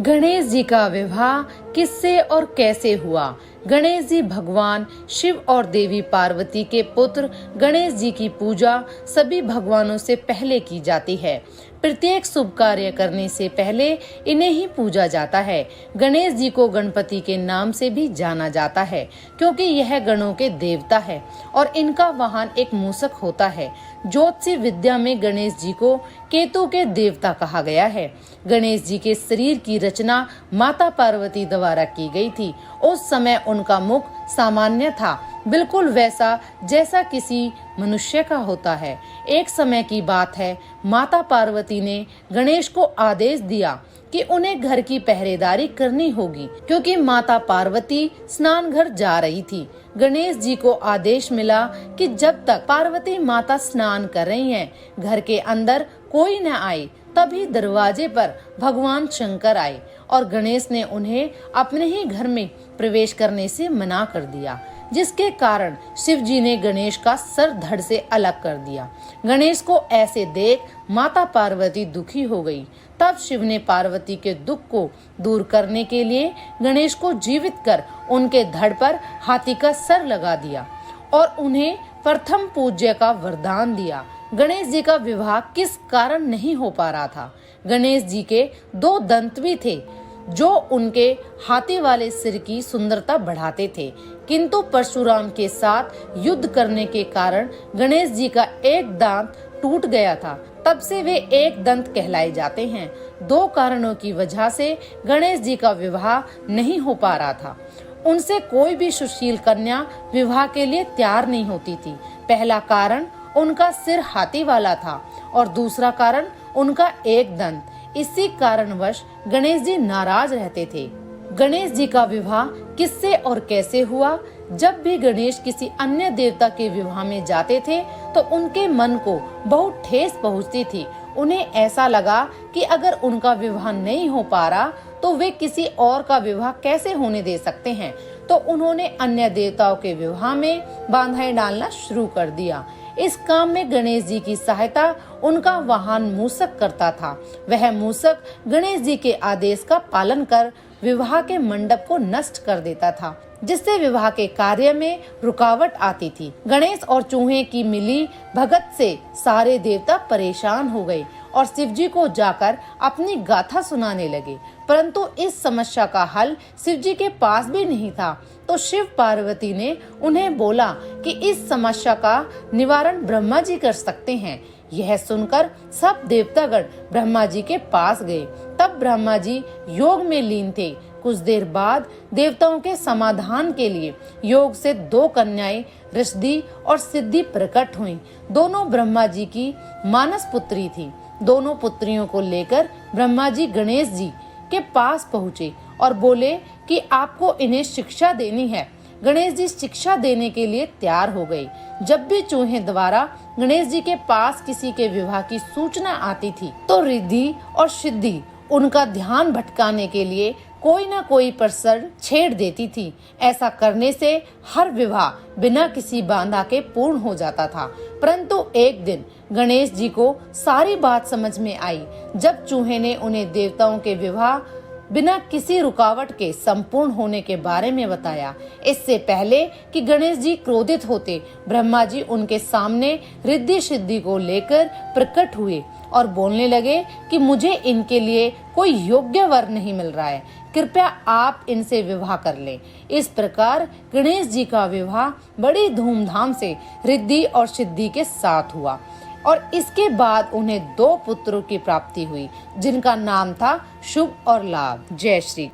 गणेश जी का विवाह किससे और कैसे हुआ? गणेश जी भगवान शिव और देवी पार्वती के पुत्र गणेश जी की पूजा सभी भगवानों से पहले की जाती है। प्रत्येक शुभ कार्य करने से पहले इन्हें ही पूजा जाता है। गणेश जी को गणपति के नाम से भी जाना जाता है क्योंकि यह गणों के देवता है और इनका वाहन एक मूषक होता है। ज्योतिषी विद्या में गणेश जी को केतु के देवता कहा गया है। गणेश जी के शरीर की रचना माता पार्वती द्वारा की गई थी। उस समय उनका मुख सामान्य था, बिल्कुल वैसा जैसा किसी मनुष्य का होता है। एक समय की बात है, माता पार्वती ने गणेश को आदेश दिया कि उन्हें घर की पहरेदारी करनी होगी क्योंकि माता पार्वती स्नान घर जा रही थी। गणेश जी को आदेश मिला कि जब तक पार्वती माता स्नान कर रही हैं, घर के अंदर कोई न आए। तभी दरवाजे पर भगवान शंकर आए और गणेश ने उन्हें अपने ही घर में प्रवेश करने से मना कर दिया, जिसके कारण शिव जी ने गणेश का सर धड़ से अलग कर दिया। गणेश को ऐसे देख माता पार्वती दुखी हो गई। तब शिव ने पार्वती के दुख को दूर करने के लिए गणेश को जीवित कर उनके धड़ पर हाथी का सर लगा दिया और उन्हें प्रथम पूज्य का वरदान दिया। गणेश जी का विवाह किस कारण नहीं हो पा रहा था? गणेश जी के 2 दंत भी थे जो उनके हाथी वाले सिर की सुंदरता बढ़ाते थे, किंतु परशुराम के साथ युद्ध करने के कारण गणेश जी का एक दांत टूट गया था। तब से वे एक दंत कहलाए जाते हैं। 2 कारणों की वजह से गणेश जी का विवाह नहीं हो पा रहा था। उनसे कोई भी सुशील कन्या विवाह के लिए तैयार नहीं होती थी। पहला कारण उनका सिर हाथी वाला था और दूसरा कारण उनका एक दंत। इसी कारणवश गणेश जी नाराज रहते थे। गणेश जी का विवाह किससे और कैसे हुआ? जब भी गणेश किसी अन्य देवता के विवाह में जाते थे तो उनके मन को बहुत ठेस पहुंचती थी। उन्हें ऐसा लगा कि अगर उनका विवाह नहीं हो पा रहा तो वे किसी और का विवाह कैसे होने दे सकते हैं। तो उन्होंने अन्य देवताओं के विवाह में बाधाएं डालना शुरू कर दिया। इस काम में गणेश जी की सहायता उनका वाहन मूषक करता था। वह मूषक गणेश जी के आदेश का पालन कर विवाह के मंडप को नष्ट कर देता था, जिससे विवाह के कार्य में रुकावट आती थी। गणेश और चूहे की मिली भगत से सारे देवता परेशान हो गए और शिव जी को जाकर अपनी गाथा सुनाने लगे, परंतु इस समस्या का हल शिव जी के पास भी नहीं था। तो शिव पार्वती ने उन्हें बोला कि इस समस्या का निवारण ब्रह्मा जी कर सकते हैं। यह सुनकर सब देवतागण ब्रह्मा जी के पास गए। तब ब्रह्मा जी योग में लीन थे। कुछ देर बाद देवताओं के समाधान के लिए योग से 2 कन्याएं ऋषि और सिद्धि प्रकट हुईं। दोनों ब्रह्मा जी की मानस पुत्री थी। दोनों पुत्रियों को लेकर ब्रह्मा जी गणेश जी के पास पहुँचे और बोले कि आपको इन्हें शिक्षा देनी है। गणेश जी शिक्षा देने के लिए तैयार हो गए। जब भी चूहे द्वारा गणेश जी के पास किसी के विवाह की सूचना आती थी तो रिद्धि और सिद्धि उनका ध्यान भटकाने के लिए कोई न कोई प्रश्न छेड़ देती थी। ऐसा करने से हर विवाह बिना किसी बाधा के पूर्ण हो जाता था। परंतु एक दिन गणेश जी को सारी बात समझ में आई जब चूहे ने उन्हें देवताओं के विवाह बिना किसी रुकावट के संपूर्ण होने के बारे में बताया। इससे पहले कि गणेश जी क्रोधित होते, ब्रह्मा जी उनके सामने रिद्धि सिद्धि को लेकर प्रकट हुए और बोलने लगे कि मुझे इनके लिए कोई योग्य वर नहीं मिल रहा है, कृपया आप इनसे विवाह कर लें। इस प्रकार गणेश जी का विवाह बड़ी धूमधाम से रिद्धि और सिद्धि के साथ हुआ और इसके बाद उन्हें 2 पुत्रों की प्राप्ति हुई जिनका नाम था शुभ और लाभ। जय श्री।